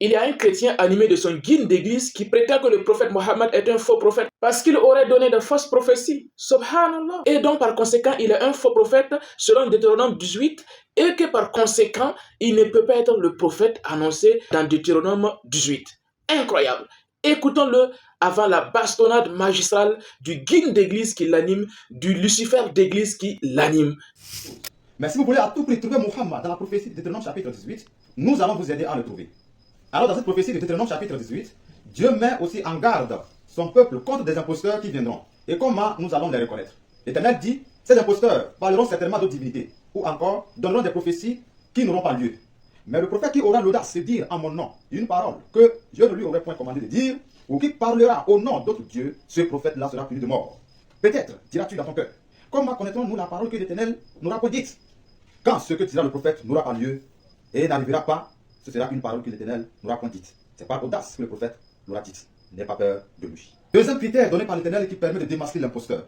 il y a un chrétien animé de son guide d'église qui prétend que le prophète Mohammed est un faux prophète parce qu'il aurait donné de fausses prophéties. Subhanallah. Et donc par conséquent, il est un faux prophète selon Deutéronome 18 et que par conséquent, il ne peut pas être le prophète annoncé dans Deutéronome 18. Incroyable. Écoutons-le avant la bastonnade magistrale du guide d'église qui l'anime, du Lucifer d'église qui l'anime. Mais si vous voulez à tout prix trouver Muhammad dans la prophétie de Deutéronome chapitre 18, nous allons vous aider à le trouver. Alors dans cette prophétie de Deutéronome chapitre 18, Dieu met aussi en garde son peuple contre des imposteurs qui viendront. Et comment nous allons les reconnaître? L'Éternel dit, ces imposteurs parleront certainement d'autres divinités, ou encore donneront des prophéties qui n'auront pas lieu. Mais le prophète qui aura l'audace de dire en mon nom une parole que Dieu ne lui aurait point commandé de dire, ou qui parlera au nom d'autres dieux, ce prophète-là sera puni de mort. Peut-être, diras-tu dans ton cœur, comment connaîtrons-nous la parole que l'Éternel n'aura point dite? Quand ce que dira le prophète n'aura pas lieu et n'arrivera pas, ce sera une parole que l'Éternel n'aura point dite. C'est par audace que le prophète l'aura dite. N'aie pas peur de lui. Deuxième critère donné par l'Éternel qui permet de démasquer l'imposteur.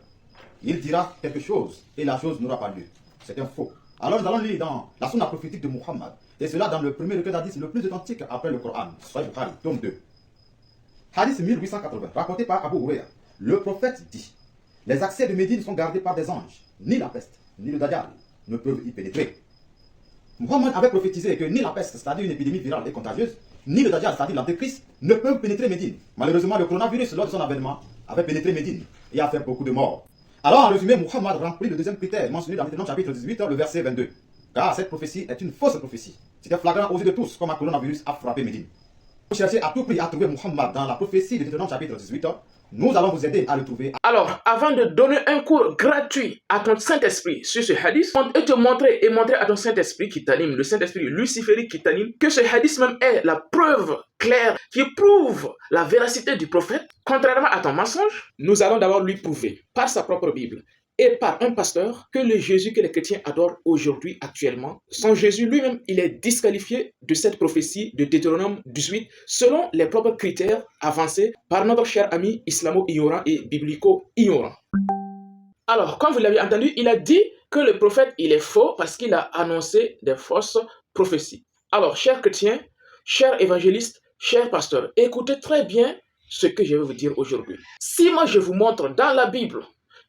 Il dira quelque chose et la chose n'aura pas lieu. C'est un faux. Alors nous allons lire dans la sunna prophétique de Muhammad, et cela dans le premier recueil d'hadith le plus authentique après le Coran, Sahih Bukhari, tome 2. Hadith 1880, rapporté par Abu Huraira. Le prophète dit, les accès de Médine sont gardés par des anges. Ni la peste, ni le dajjal ne peuvent y pénétrer. Muhammad avait prophétisé que ni la peste, c'est-à-dire une épidémie virale et contagieuse, ni le dajjal, c'est-à-dire l'antéchrist, ne peuvent pénétrer Médine. Malheureusement, le coronavirus, lors de son avènement, avait pénétré Médine et a fait beaucoup de morts. Alors, en résumé, Muhammad remplit le deuxième critère mentionné dans Deutéronome chapitre 18, le verset 22. Car cette prophétie est une fausse prophétie. C'était flagrant aux yeux de tous, comme un coronavirus a frappé Médine. Vous cherchez à tout prix à trouver Muhammad dans la prophétie de Deutéronome chapitre 18, nous allons vous aider à le trouver. Alors, avant de donner un cours gratuit à ton Saint-Esprit sur ce hadith, et te montrer à ton Saint-Esprit qui t'anime, le Saint-Esprit luciférique qui t'anime, que ce hadith même est la preuve claire qui prouve la véracité du prophète, contrairement à ton mensonge, nous allons d'abord lui prouver par sa propre Bible et par un pasteur que le Jésus que les chrétiens adorent aujourd'hui, actuellement, son Jésus lui-même, il est disqualifié de cette prophétie de Deutéronome 18 selon les propres critères avancés par notre cher ami islamo-ignorant et biblico-ignorant. Alors, comme vous l'avez entendu, il a dit que le prophète, il est faux parce qu'il a annoncé des fausses prophéties. Alors, chers chrétiens, chers évangélistes, chers pasteurs, écoutez très bien ce que je vais vous dire aujourd'hui. Si moi je vous montre dans la Bible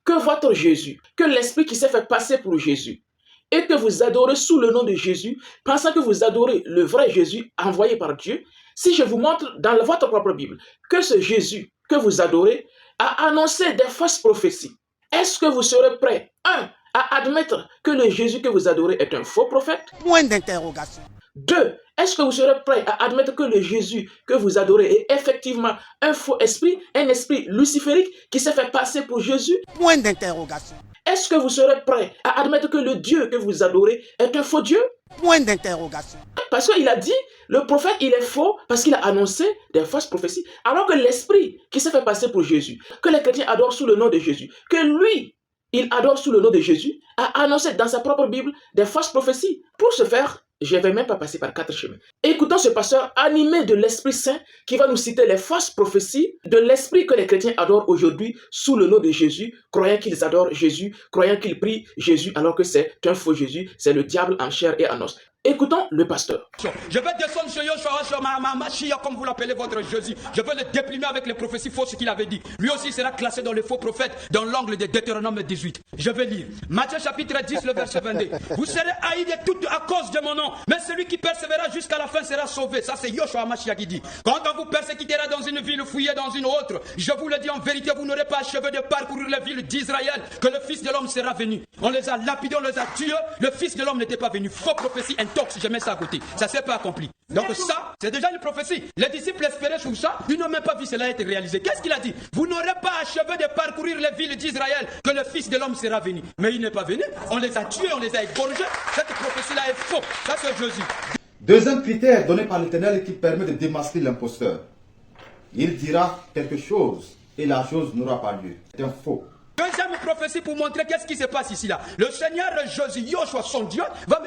que votre Jésus, que l'Esprit qui s'est fait passer pour Jésus, et que vous adorez sous le nom de Jésus, pensant que vous adorez le vrai Jésus envoyé par Dieu, si je vous montre dans votre propre Bible que ce Jésus que vous adorez a annoncé des fausses prophéties, est-ce que vous serez prêt, à admettre que le Jésus que vous adorez est un faux prophète? Point d'interrogation. 2. Est-ce que vous serez prêt à admettre que le Jésus que vous adorez est effectivement un faux esprit, un esprit luciférique qui s'est fait passer pour Jésus? Point d'interrogation. Est-ce que vous serez prêt à admettre que le Dieu que vous adorez est un faux Dieu? Point d'interrogation. Parce qu'il a dit, le prophète il est faux parce qu'il a annoncé des fausses prophéties. Alors que l'esprit qui s'est fait passer pour Jésus, que les chrétiens adorent sous le nom de Jésus, que lui, il adore sous le nom de Jésus, a annoncé dans sa propre Bible des fausses prophéties. Pour ce faire, je ne vais même pas passer par 4 chemins. Écoutons ce pasteur animé de l'Esprit Saint qui va nous citer les fausses prophéties de l'Esprit que les chrétiens adorent aujourd'hui sous le nom de Jésus, croyant qu'ils adorent Jésus, croyant qu'ils prient Jésus alors que c'est un faux Jésus, c'est le diable en chair et en os. Écoutons le pasteur. Je vais descendre sur Yoshua, sur Machia, comme vous l'appelez votre Jésus. Je vais le déprimer avec les prophéties fausses qu'il avait dit. Lui aussi sera classé dans les faux prophètes, dans l'angle de Deutéronome 18. Je vais lire. Matthieu chapitre 10, le verset 22. Vous serez haïs de toutes à cause de mon nom, mais celui qui persévérera jusqu'à la fin sera sauvé. Ça, c'est Yoshua Machia qui dit. Quand on vous persécutera dans une ville, fouillez dans une autre. Je vous le dis en vérité, vous n'aurez pas achevé de parcourir les villes d'Israël, que le Fils de l'homme sera venu. On les a lapidés, on les a tués. Le Fils de l'homme n'était pas venu. Faux prophétie. Si je mets ça à côté, ça ne s'est pas accompli. Donc ça, c'est déjà une prophétie. Les disciples espéraient sur ça, ils n'ont même pas vu cela être réalisé. Qu'est-ce qu'il a dit? Vous n'aurez pas achevé de parcourir les villes d'Israël, que le Fils de l'homme sera venu. Mais il n'est pas venu, on les a tués, on les a égorgés. Cette prophétie-là est faux. Ça c'est Jésus. Deuxième critère donné par l'Éternel qui permet de démasquer l'imposteur. Il dira quelque chose et la chose n'aura pas lieu. C'est un faux. Deuxième prophétie pour montrer qu'est-ce qui se passe ici là. Le Seigneur Jésus, Yoshua, son Dieu,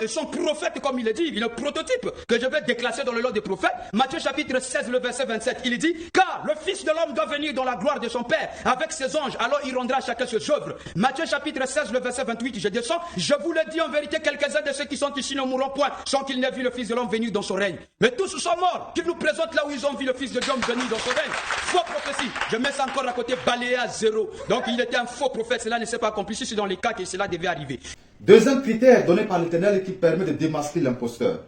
son prophète, comme il est dit, il est un prototype que je vais déclasser dans le lot des prophètes. Matthieu chapitre 16, le verset 27, il dit, car le Fils de l'homme doit venir dans la gloire de son Père avec ses anges, alors il rendra à chacun ses œuvres. Matthieu chapitre 16, le verset 28, je descends, je vous le dis en vérité, quelques-uns de ceux qui sont ici ne mourront point sans qu'ils n'aient vu le Fils de l'homme venir dans son règne. Mais tous sont morts, qu'ils nous présentent là où ils ont vu le Fils de l'homme venir dans son règne. Faux prophétie, je mets ça encore à côté, balayé à zéro. Donc il était un faux prophète, cela ne s'est pas accompli, c'est dans les cas que cela devait arriver. Deuxième critère donné par l'Éternel qui permet de démasquer l'imposteur.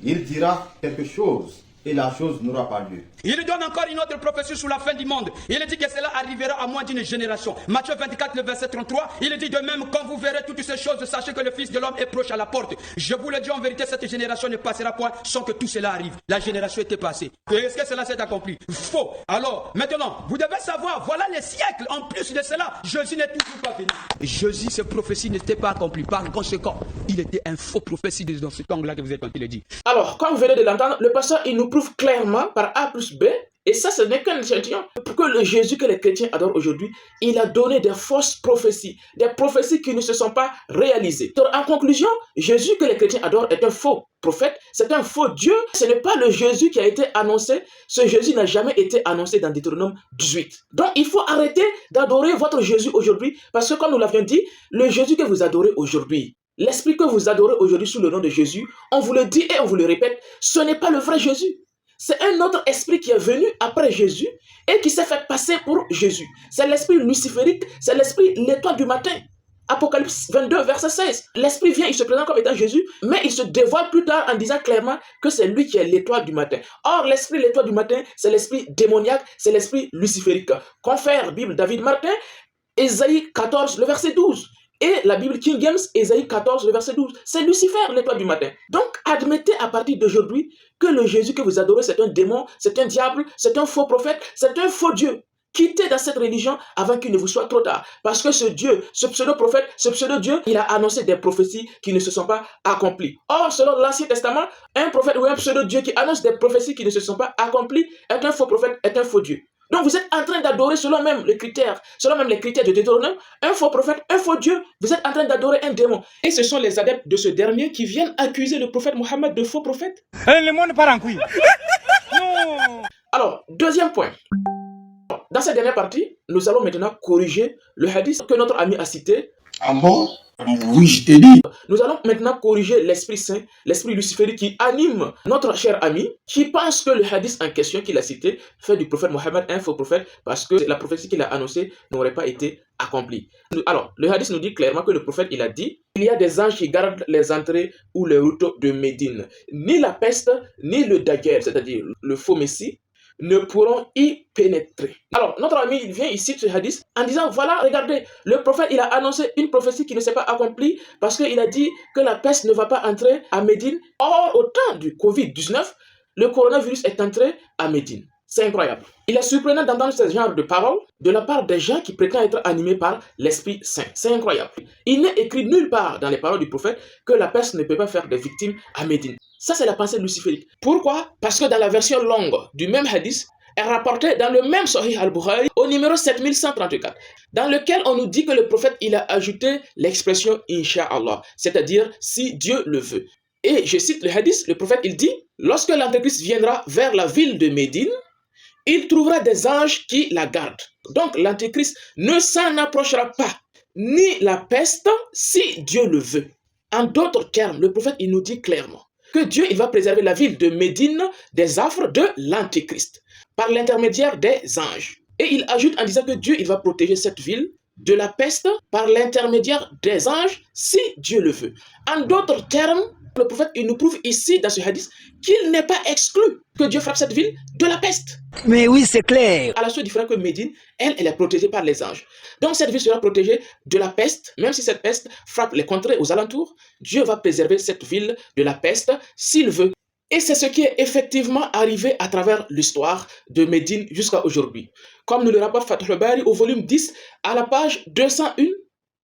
Il dira quelque chose et la chose n'aura pas lieu. Il donne encore une autre prophétie sur la fin du monde. Il dit que cela arrivera à moins d'une génération. Matthieu 24, le verset 33, il dit de même, quand vous verrez toutes ces choses, sachez que le Fils de l'homme est proche à la porte. Je vous le dis en vérité, cette génération ne passera point sans que tout cela arrive. La génération était passée. Et est-ce que cela s'est accompli? Faux. Alors, maintenant, vous devez savoir, voilà les siècles. En plus de cela, Jésus n'est toujours pas venu. Jésus, ses prophéties n'étaient pas accomplies. Par conséquent, il était un faux prophète dans ce temps-là que vous êtes quand il est dit. Alors, comme vous venez de l'entendre, le pasteur, il nous prouve clairement par A plus B, et ça, ce n'est qu'un échantillon, pour que le Jésus que les chrétiens adorent aujourd'hui, il a donné des fausses prophéties, des prophéties qui ne se sont pas réalisées. Donc, en conclusion, Jésus que les chrétiens adorent est un faux prophète, c'est un faux Dieu, ce n'est pas le Jésus qui a été annoncé, ce Jésus n'a jamais été annoncé dans Deutéronome 18. Donc, il faut arrêter d'adorer votre Jésus aujourd'hui, parce que comme nous l'avions dit, le Jésus que vous adorez aujourd'hui, l'esprit que vous adorez aujourd'hui sous le nom de Jésus, on vous le dit et on vous le répète, ce n'est pas le vrai Jésus. C'est un autre esprit qui est venu après Jésus et qui s'est fait passer pour Jésus. C'est l'esprit luciférique, c'est l'esprit l'étoile du matin. Apocalypse 22, verset 16. L'esprit vient, il se présente comme étant Jésus, mais il se dévoile plus tard en disant clairement que c'est lui qui est l'étoile du matin. Or, l'esprit l'étoile du matin, c'est l'esprit démoniaque, c'est l'esprit luciférique. Confère Bible David Martin, Ésaïe 14, le verset 12. Et la Bible King James, Ésaïe 14, le verset 12. C'est Lucifer, l'étoile du matin. Donc, admettez à partir d'aujourd'hui que le Jésus que vous adorez, c'est un démon, c'est un diable, c'est un faux prophète, c'est un faux Dieu. Quittez dans cette religion avant qu'il ne vous soit trop tard. Parce que ce Dieu, ce pseudo-prophète, ce pseudo-Dieu, il a annoncé des prophéties qui ne se sont pas accomplies. Or, selon l'Ancien Testament, un prophète ou un pseudo-Dieu qui annonce des prophéties qui ne se sont pas accomplies est un faux prophète, est un faux Dieu. Donc vous êtes en train d'adorer selon même les critères de Deutéronome, un faux prophète, un faux Dieu, vous êtes en train d'adorer un démon. Et ce sont les adeptes de ce dernier qui viennent accuser le prophète Mohammed de faux prophète. Le monde part en couille. Non. Alors, deuxième point. Dans cette dernière partie, nous allons maintenant corriger le hadith que notre ami a cité. Ah bon? Oui, je t'ai dit. Nous allons maintenant corriger l'Esprit Saint, l'Esprit luciférique qui anime notre cher ami, qui pense que le hadith en question qu'il a cité fait du prophète Mohammed un faux prophète parce que la prophétie qu'il a annoncée n'aurait pas été accomplie. Alors, le hadith nous dit clairement que le prophète, il a dit, il y a des anges qui gardent les entrées ou les routes de Médine. Ni la peste, ni le daguerre, c'est-à-dire le faux messie, ne pourront y pénétrer. Alors, notre ami, il vient ici de ce hadith en disant, voilà, regardez, le prophète, il a annoncé une prophétie qui ne s'est pas accomplie parce qu'il a dit que la peste ne va pas entrer à Médine. Or, au temps du Covid-19, le coronavirus est entré à Médine. C'est incroyable. Il est surprenant d'entendre ce genre de paroles de la part des gens qui prétendent être animés par l'Esprit Saint. C'est incroyable. Il n'est écrit nulle part dans les paroles du prophète que la peste ne peut pas faire des victimes à Médine. Ça, c'est la pensée luciférique. Pourquoi? Parce que dans la version longue du même hadith, est rapporté dans le même Sahih al-Bukhari au numéro 7134, dans lequel on nous dit que le prophète, il a ajouté l'expression « Inch'Allah », c'est-à-dire « si Dieu le veut ». Et je cite le hadith, le prophète, il dit « Lorsque l'Antéchrist viendra vers la ville de Médine, il trouvera des anges qui la gardent. » Donc l'Antéchrist ne s'en approchera pas, ni la peste, si Dieu le veut. En d'autres termes, le prophète, il nous dit clairement que Dieu, il va préserver la ville de Médine des affres de l'Antéchrist par l'intermédiaire des anges. Et il ajoute en disant que Dieu, il va protéger cette ville de la peste par l'intermédiaire des anges, si Dieu le veut. En d'autres termes, le prophète, il nous prouve ici, dans ce hadith, qu'il n'est pas exclu que Dieu frappe cette ville de la peste. Mais oui, c'est clair. À la chose différente que Médine, elle est protégée par les anges. Donc cette ville sera protégée de la peste, même si cette peste frappe les contrées aux alentours, Dieu va préserver cette ville de la peste s'il veut. Et c'est ce qui est effectivement arrivé à travers l'histoire de Médine jusqu'à aujourd'hui. Comme nous le rapporte Fath al-Bari au volume 10, à la page 201,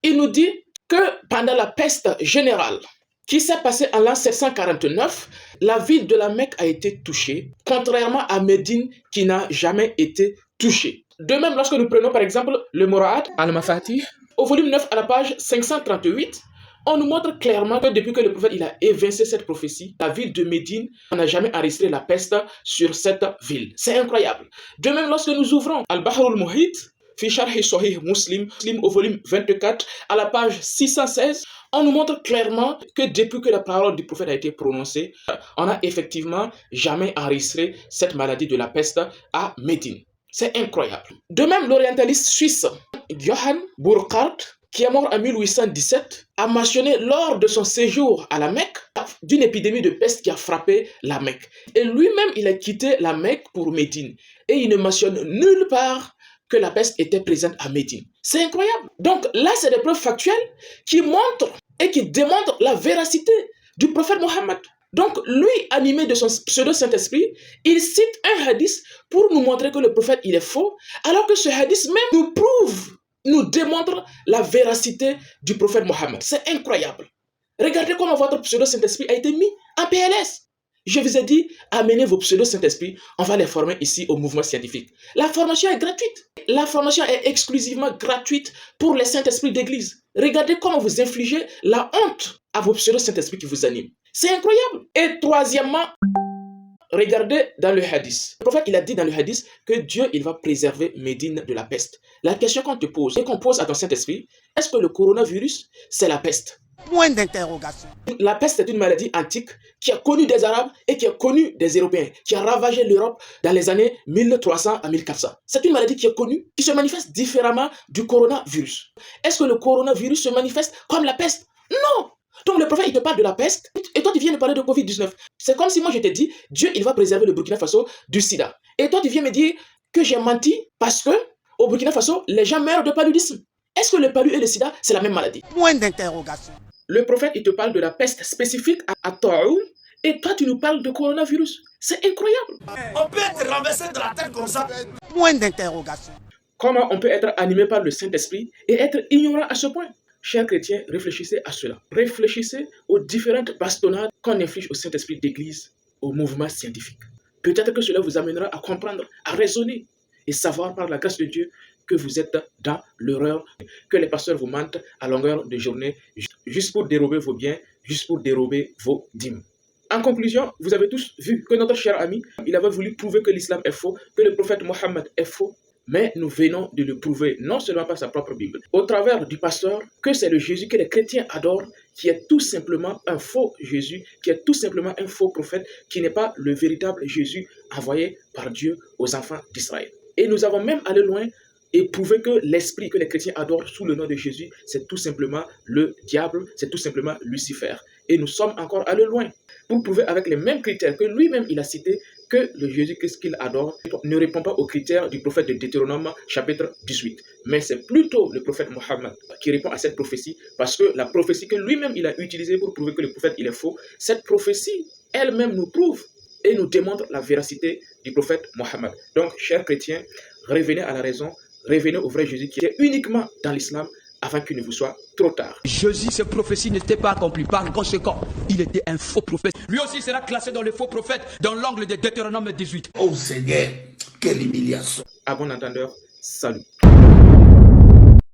il nous dit que pendant la peste générale, qui s'est passée en l'an 749, la ville de la Mecque a été touchée, contrairement à Médine qui n'a jamais été touchée. De même, lorsque nous prenons par exemple le Mura'at al-Mafatih, au volume 9 à la page 538, on nous montre clairement que depuis que le prophète il a évincé cette prophétie, la ville de Médine, on n'a jamais enregistré la peste sur cette ville. C'est incroyable. De même, lorsque nous ouvrons Al-Bahr al-Muhit, fi Sharh Sahih Muslim, au volume 24, à la page 616, on nous montre clairement que depuis que la parole du prophète a été prononcée, on n'a effectivement jamais enregistré cette maladie de la peste à Médine. C'est incroyable. De même, l'orientaliste suisse Johann Burckhardt, qui est mort en 1817, a mentionné lors de son séjour à la Mecque d'une épidémie de peste qui a frappé la Mecque. Et lui-même, il a quitté la Mecque pour Médine. Et il ne mentionne nulle part que la peste était présente à Médine. C'est incroyable. Donc là, c'est des preuves factuelles qui montrent et qui démontrent la véracité du prophète Mohammed. Donc lui, animé de son pseudo-Saint-Esprit, il cite un hadith pour nous montrer que le prophète, il est faux, alors que ce hadith même nous prouve, nous démontre la véracité du prophète Mohammed. C'est incroyable. Regardez comment votre pseudo-Saint-Esprit a été mis en PLS. Je vous ai dit, amenez vos pseudo-Saint-Esprit, on va les former ici au mouvement scientifique. La formation est gratuite. La formation est exclusivement gratuite pour les Saint-Esprits d'église. Regardez comment vous infligez la honte à vos pseudo-Saint-Esprits qui vous animent. C'est incroyable. Et troisièmement, regardez dans le hadith. Le prophète, il a dit dans le hadith que Dieu, il va préserver Médine de la peste. La question qu'on te pose et qu'on pose à ton Saint-Esprit, est-ce que le coronavirus, c'est la peste? Point d'interrogation. La peste est une maladie antique qui a connu des Arabes et qui a connu des Européens, qui a ravagé l'Europe dans les années 1300 à 1400. C'est une maladie qui est connue, qui se manifeste différemment du coronavirus. Est-ce que le coronavirus se manifeste comme la peste? Non! Donc le prophète, il te parle de la peste et toi, tu viens de parler de Covid-19. C'est comme si moi, je te dis, Dieu, il va préserver le Burkina Faso du sida. Et toi, tu viens me dire que j'ai menti parce que au Burkina Faso, les gens meurent de paludisme. Est-ce que le palu et le sida, c'est la même maladie? Point d'interrogation. Le prophète, il te parle de la peste spécifique à Ta'oun et toi, tu nous parles de coronavirus. C'est incroyable. On peut être renversé de la tête comme ça. Point d'interrogation. Comment on peut être animé par le Saint-Esprit et être ignorant à ce point? Chers chrétiens, réfléchissez à cela. Réfléchissez aux différentes bastonnades qu'on inflige au Saint-Esprit d'église, au mouvement scientifique. Peut-être que cela vous amènera à comprendre, à raisonner et savoir par la grâce de Dieu que vous êtes dans l'erreur, que les pasteurs vous mentent à longueur de journée, juste pour dérober vos biens, juste pour dérober vos dîmes. En conclusion, vous avez tous vu que notre cher ami, il avait voulu prouver que l'islam est faux, que le prophète Mohammed est faux, mais nous venons de le prouver non seulement par sa propre Bible, au travers du pasteur, que c'est le Jésus que les chrétiens adorent, qui est tout simplement un faux Jésus, qui est tout simplement un faux prophète, qui n'est pas le véritable Jésus envoyé par Dieu aux enfants d'Israël. Et nous avons même allé loin et prouvé que l'esprit que les chrétiens adorent sous le nom de Jésus, c'est tout simplement le diable, c'est tout simplement Lucifer. Et nous sommes encore allés loin pour prouver avec les mêmes critères que lui-même il a cités que le Jésus-Christ qu'il adore ne répond pas aux critères du prophète de Deutéronome chapitre 18. Mais c'est plutôt le prophète Mohammed qui répond à cette prophétie parce que la prophétie que lui-même il a utilisée pour prouver que le prophète il est faux, cette prophétie elle-même nous prouve et nous démontre la véracité du prophète Mohammed. Donc, chers chrétiens, revenez à la raison, revenez au vrai Jésus qui est uniquement dans l'islam avant qu'il ne vous soit trop tard. Jésus, ses prophéties n'étaient pas accomplies. Par conséquent, il était un faux prophète. Lui aussi sera classé dans les faux prophètes, dans l'angle de Deutéronome 18. Oh Seigneur, quelle humiliation. À bon entendeur, salut.